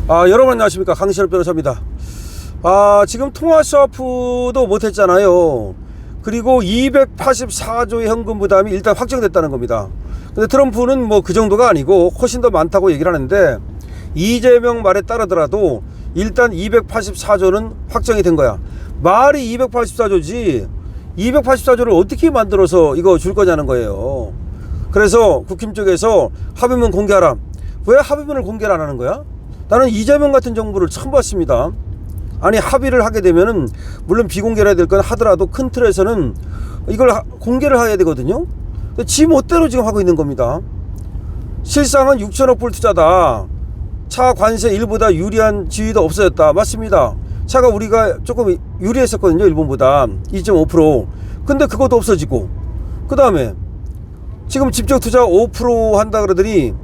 여러분 안녕하십니까, 강신업 변호사입니다. 지금 통화스와프도 못했잖아요. 그리고 284조의 현금 부담이 일단 확정됐다는 겁니다. 근데 트럼프는 뭐 그 정도가 아니고 훨씬 더 많다고 얘기를 하는데, 이재명 말에 따르더라도 일단 284조는 확정이 된 거야. 말이 284조지 284조를 어떻게 만들어서 이거 줄 거냐는 거예요. 그래서 국힘 쪽에서 합의문 공개하라. 왜 합의문을 공개를 안 하는 거야? 나는 이재명 같은 정부를 처음 봤습니다. 아니, 합의를 하게 되면은 물론 비공개를 해야 될 건 하더라도 큰 틀에서는 이걸 공개를 해야 되거든요. 지 멋대로 지금 하고 있는 겁니다. 실상은 6천억 불 투자다. 차 관세 일보다 유리한 지위도 없어졌다. 맞습니다. 차가 우리가 조금 유리했었거든요, 일본보다 2.5%. 근데 그것도 없어지고, 그 다음에 지금 직접 투자 5% 한다 그러더니,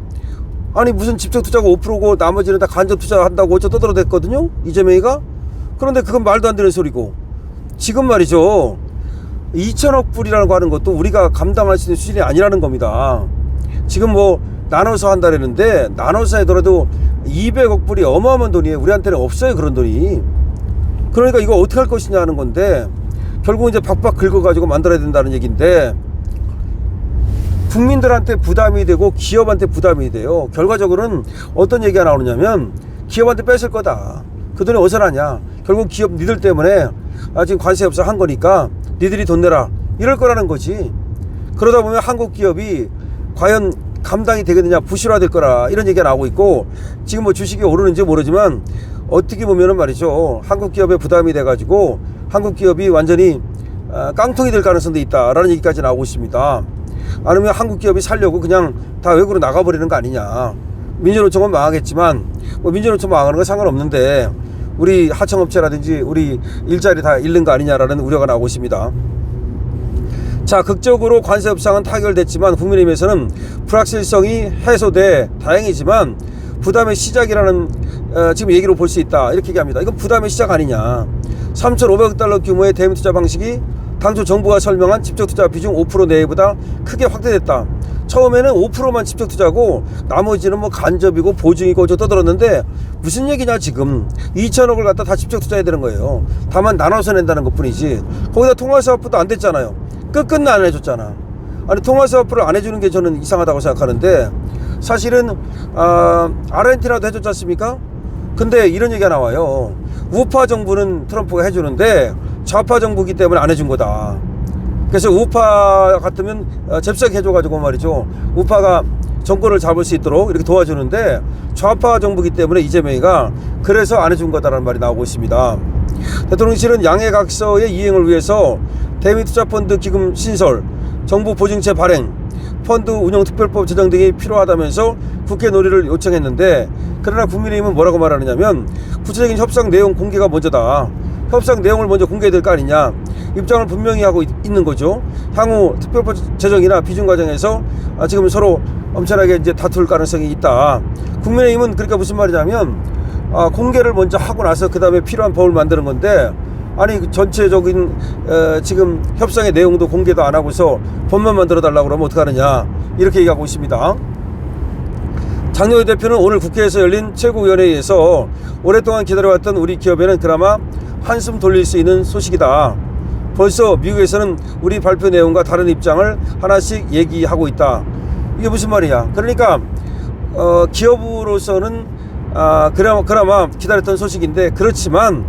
아니 무슨 직접 투자가 5%고 나머지는 다 간접 투자 한다고 어쩌 떠들어댔거든요, 이재명이가. 그런데 그건 말도 안 되는 소리고, 지금 말이죠, 2천억 불이라는 거 하는 것도 우리가 감당할 수 있는 수준이 아니라는 겁니다. 지금 뭐 나눠서 한다 그랬는데, 나눠서 하더라도 200억 불이 어마어마한 돈이에요. 우리한테는 없어요, 그런 돈이. 그러니까 이거 어떻게 할 것이냐 하는 건데, 결국 이제 박박 긁어가지고 만들어야 된다는 얘기인데, 국민들한테 부담이 되고 기업한테 부담이 돼요. 결과적으로는 어떤 얘기가 나오느냐면, 기업한테 뺏을 거다. 그 돈이 어디서 나냐. 결국 기업 니들 때문에 지금 관세 협상 한 거니까 니들이 돈 내라, 이럴 거라는 거지. 그러다 보면 한국 기업이 과연 감당이 되겠느냐, 부실화될 거라, 이런 얘기가 나오고 있고, 지금 뭐 주식이 오르는지 모르지만 어떻게 보면은 말이죠, 한국 기업에 부담이 돼가지고 한국 기업이 완전히 깡통이 될 가능성도 있다라는 얘기까지 나오고 있습니다. 아니면 한국 기업이 살려고 그냥 다 외국으로 나가버리는 거 아니냐. 민주노총은 망하겠지만, 뭐 민주노총 망하는 건 상관없는데 우리 하청업체라든지 우리 일자리 다 잃는 거 아니냐라는 우려가 나오고 있습니다. 자, 극적으로 관세 협상은 타결됐지만 국민의힘에서는 불확실성이 해소돼 다행이지만 부담의 시작이라는 지금 얘기로 볼 수 있다, 이렇게 얘기합니다. 이건 부담의 시작 아니냐. 3,500억 달러 규모의 대미 투자 방식이 당초 정부가 설명한 직접 투자 비중 5% 내외보다 크게 확대됐다. 처음에는 5%만 직접 투자고 나머지는 뭐 간접이고 보증이고 저 떠들었는데, 무슨 얘기냐, 지금 2천억을 갖다 다 직접 투자해야 되는 거예요. 다만 나눠서 낸다는 것 뿐이지. 거기다 통화사업부도 안 됐잖아요. 끝끝내 안 해줬잖아. 아니, 통화사업부를 안 해주는 게 저는 이상하다고 생각하는데, 사실은 아르헨티나도 해줬지 않습니까? 근데 이런 얘기가 나와요. 우파 정부는 트럼프가 해주는데 좌파 정부기 때문에 안 해준 거다. 그래서 우파 같으면 잽싸게 해줘가지고 말이죠, 우파가 정권을 잡을 수 있도록 이렇게 도와주는데, 좌파 정부기 때문에 이재명이가 그래서 안 해준 거다라는 말이 나오고 있습니다. 대통령실은 양해각서의 이행을 위해서 대미투자펀드 기금 신설, 정부 보증채 발행, 펀드 운영특별법 제정 등이 필요하다면서 국회 논의를 요청했는데, 그러나 국민의힘은 뭐라고 말하느냐면, 구체적인 협상 내용 공개가 먼저다. 협상 내용을 먼저 공개해야 될 거 아니냐, 입장을 분명히 하고 있는 거죠. 향후 특별법 제정이나 비준 과정에서 지금 서로 엄청나게 이제 다툴 가능성이 있다. 국민의힘은 그러니까 무슨 말이냐면, 공개를 먼저 하고 나서 그 다음에 필요한 법을 만드는 건데, 아니 전체적인 지금 협상의 내용도 공개도 안 하고서 법만 만들어 달라고 그러면 어떡하느냐, 이렇게 얘기하고 있습니다. 장여의 대표는 오늘 국회에서 열린 최고위원회에서 오랫동안 기다려왔던 우리 기업에는 그나마 한숨 돌릴 수 있는 소식이다. 벌써 미국에서는 우리 발표 내용과 다른 입장을 하나씩 얘기하고 있다. 이게 무슨 말이야. 그러니까 기업으로서는 그나마 기다렸던 소식인데, 그렇지만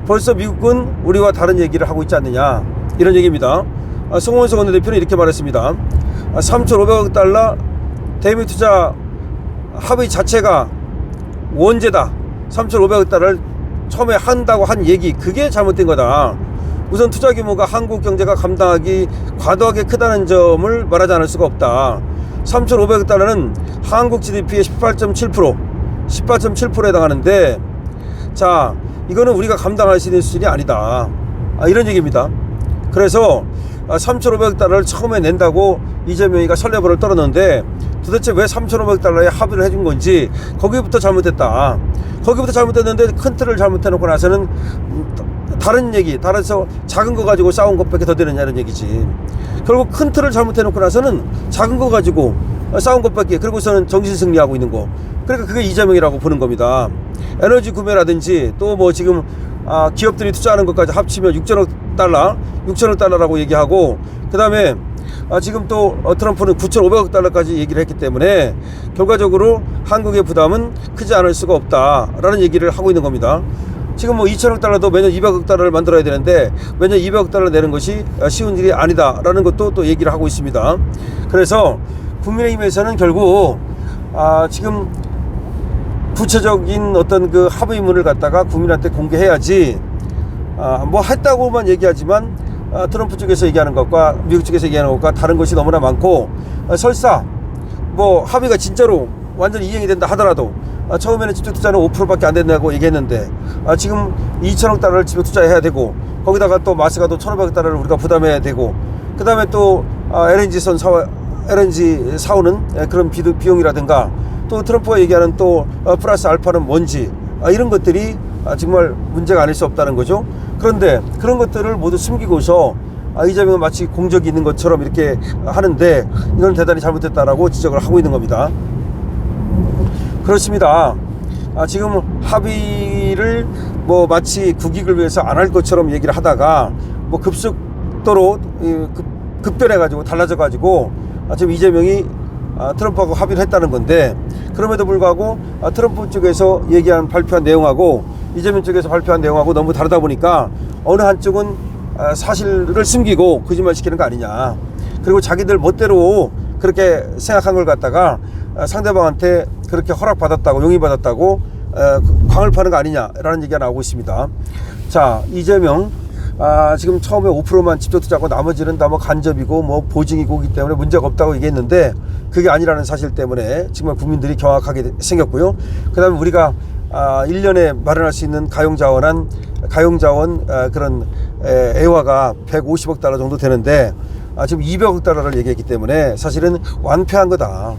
벌써 미국은 우리와 다른 얘기를 하고 있지 않느냐, 이런 얘기입니다. 송원석 원내대표는 이렇게 말했습니다. 3,500억 달러 대미 투자 합의 자체가 원죄다. 3,500억 달러를 처음에 한다고 한 얘기, 그게 잘못된 거다. 우선 투자 규모가 한국 경제가 감당하기 과도하게 크다는 점을 말하지 않을 수가 없다. 3,500억 달러는 한국 GDP의 18.7%에 해당하는데, 자, 이거는 우리가 감당할 수 있는 수준이 아니다, 이런 얘기입니다. 그래서 3,500억 달러를 처음에 낸다고 이재명이가 설레발을 떨었는데, 도대체 왜 3,500억 달러에 합의를 해준 건지, 거기부터 잘못했다. 거기부터 잘못했는데 큰 틀을 잘못해놓고 나서는 다른 얘기, 따라서 작은 거 가지고 싸운 것밖에 더 되느냐, 이런 얘기지. 결국 큰 틀을 잘못해놓고 나서는 작은 거 가지고 싸운 것밖에. 그리고서는 정신 승리하고 있는 거. 그러니까 그게 이재명이라고 보는 겁니다. 에너지 구매라든지 또 뭐 지금 기업들이 투자하는 것까지 합치면 6천억 달러라고 얘기하고, 그 다음에 지금 또 트럼프는 9,500억 달러까지 얘기를 했기 때문에 결과적으로 한국의 부담은 크지 않을 수가 없다라는 얘기를 하고 있는 겁니다. 지금 뭐 2천억 달러도 매년 200억 달러를 만들어야 되는데 매년 200억 달러 내는 것이 쉬운 일이 아니다라는 것도 또 얘기를 하고 있습니다. 그래서 국민의힘에서는 결국 지금 구체적인 어떤 그 합의문을 갖다가 국민한테 공개해야지, 뭐 했다고만 얘기하지만 트럼프 쪽에서 얘기하는 것과 미국 쪽에서 얘기하는 것과 다른 것이 너무나 많고, 설사 뭐 합의가 진짜로 완전히 이행이 된다 하더라도 처음에는 집중 투자는 5%밖에 안 된다고 얘기했는데 지금 2천억 달러를 집중 투자해야 되고, 거기다가 또 마스가도 1,500억 달러를 우리가 부담해야 되고, 그 다음에 또 LNG 사오는 그런 비용이라든가, 또 트럼프가 얘기하는 또 플러스 알파는 뭔지, 이런 것들이 정말 문제가 아닐 수 없다는 거죠. 그런데 그런 것들을 모두 숨기고서 이재명은 마치 공적이 있는 것처럼 이렇게 하는데, 이건 대단히 잘못됐다라고 지적을 하고 있는 겁니다. 그렇습니다. 지금 합의를 뭐 마치 국익을 위해서 안 할 것처럼 얘기를 하다가 뭐 급속도로 급변해가지고 달라져가지고 지금 이재명이 트럼프하고 합의를 했다는 건데, 그럼에도 불구하고 트럼프 쪽에서 발표한 내용하고 이재명 쪽에서 발표한 내용하고 너무 다르다 보니까 어느 한쪽은 사실을 숨기고 거짓말 시키는 거 아니냐, 그리고 자기들 멋대로 그렇게 생각한 걸 갖다가 상대방한테 그렇게 허락받았다고, 용의받았다고 광을 파는 거 아니냐라는 얘기가 나오고 있습니다. 자, 이재명 지금 처음에 5%만 집중 투자하고 나머지는 다 뭐 간접이고 뭐 보증이고 하기 때문에 문제가 없다고 얘기했는데, 그게 아니라는 사실 때문에 정말 국민들이 경악하게 생겼고요. 그 다음에 우리가 1년에 마련할 수 있는 가용자원 그런 애화가 150억 달러 정도 되는데 지금 200억 달러를 얘기했기 때문에 사실은 완패한 거다.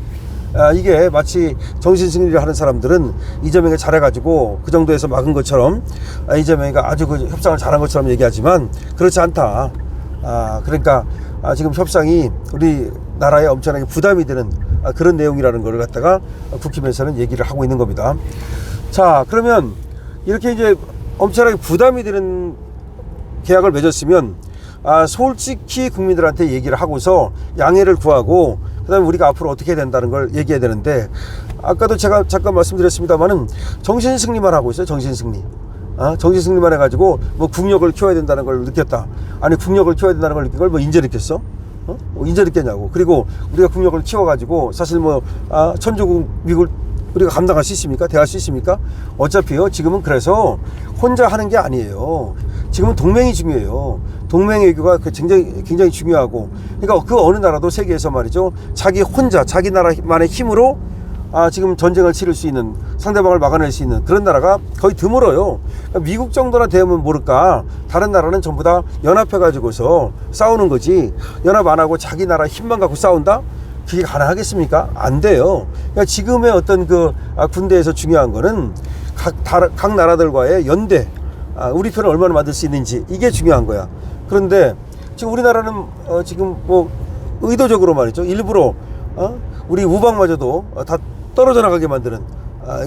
이게 마치 정신승리를 하는 사람들은 이재명이 잘해가지고 그 정도에서 막은 것처럼, 이재명이가 아주 그 협상을 잘한 것처럼 얘기하지만 그렇지 않다. 그러니까 지금 협상이 우리나라에 엄청나게 부담이 되는 그런 내용이라는 걸 갖다가 국힘에서는 얘기를 하고 있는 겁니다. 자, 그러면 이렇게 이제 엄청나게 부담이 되는 계약을 맺었으면 솔직히 국민들한테 얘기를 하고서 양해를 구하고, 그 다음에 우리가 앞으로 어떻게 해야 된다는 걸 얘기해야 되는데, 아까도 제가 잠깐 말씀드렸습니다만은 정신승리만 하고 있어요. 정신승리만 해가지고 뭐 국력을 키워야 된다는 걸 느꼈다. 아니, 국력을 키워야 된다는 걸 느낀 걸 뭐 인제 느꼈어? 인제 느꼈냐고. 그리고 우리가 국력을 키워가지고 사실 뭐 천조국 미국을 우리가 감당할 수 있습니까? 대할 수 있습니까? 어차피요, 지금은 그래서 혼자 하는 게 아니에요. 지금은 동맹이 중요해요. 동맹 외교가 굉장히 중요하고, 그러니까 그 어느 나라도 세계에서 말이죠, 자기 나라만의 힘으로 지금 전쟁을 치를 수 있는, 상대방을 막아낼 수 있는 그런 나라가 거의 드물어요. 그러니까 미국 정도나 되면 모를까, 다른 나라는 전부 다 연합해가지고서 싸우는 거지, 연합 안 하고 자기 나라 힘만 갖고 싸운다? 그게 가능하겠습니까? 안 돼요. 그러니까 지금의 어떤 군대에서 중요한 거는 각 나라들과의 연대, 우리 편을 얼마나 만들 수 있는지, 이게 중요한 거야. 그런데 지금 우리나라는 지금 뭐 의도적으로 말이죠, 일부러 우리 우방마저도 다 떨어져 나가게 만드는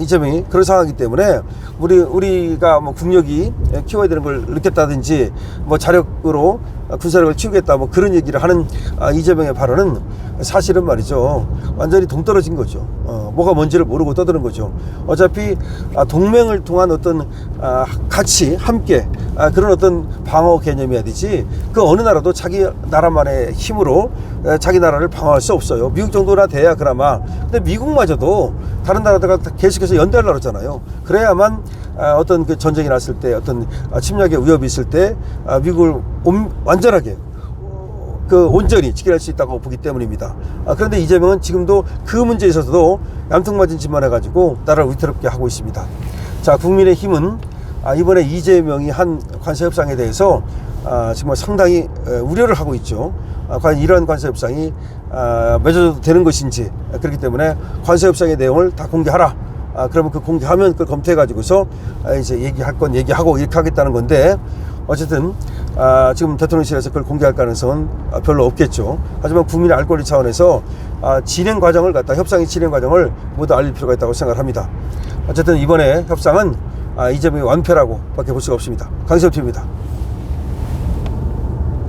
이재명이 그런 상황이기 때문에 우리가 뭐 국력이 키워야 되는 걸 느꼈다든지, 뭐 자력으로 군사력을 키우겠다, 뭐 그런 얘기를 하는 이재명의 발언은 사실은 말이죠, 완전히 동떨어진 거죠. 뭐가 뭔지를 모르고 떠드는 거죠. 어차피 동맹을 통한 어떤 같이 함께 그런 어떤 방어 개념이어야 되지, 그 어느 나라도 자기 나라만의 힘으로 자기 나라를 방어할 수 없어요. 미국 정도나 돼야 그나마. 근데 미국마저도 다른 나라들과 계속해서 연대하려고 그러잖아요. 그래야만 어떤 그 전쟁이 났을 때, 어떤 침략의 위협이 있을 때 미국을 완전하게 온전히 지켜낼 수 있다고 보기 때문입니다. 그런데 이재명은 지금도 그 문제에 있어서도 얌통맞은 짓만 해가지고 나라를 위태롭게 하고 있습니다. 자, 국민의힘은 이번에 이재명이 한 관세 협상에 대해서 정말 상당히 우려를 하고 있죠. 과연 이러한 관세 협상이 맺어도 되는 것인지. 그렇기 때문에 관세 협상의 내용을 다 공개하라. 그러면 그 공개하면 그걸 검토해 가지고서 이제 얘기할 건 얘기하고 이렇게 하겠다는 건데, 어쨌든 지금 대통령실에서 그걸 공개할 가능성은 별로 없겠죠. 하지만 국민의 알 권리 차원에서 진행 과정을 협상의 진행 과정을 모두 알릴 필요가 있다고 생각을 합니다. 어쨌든 이번에 협상은 이재명의 완패라고 밖에 볼 수가 없습니다. 강세호 TV입니다.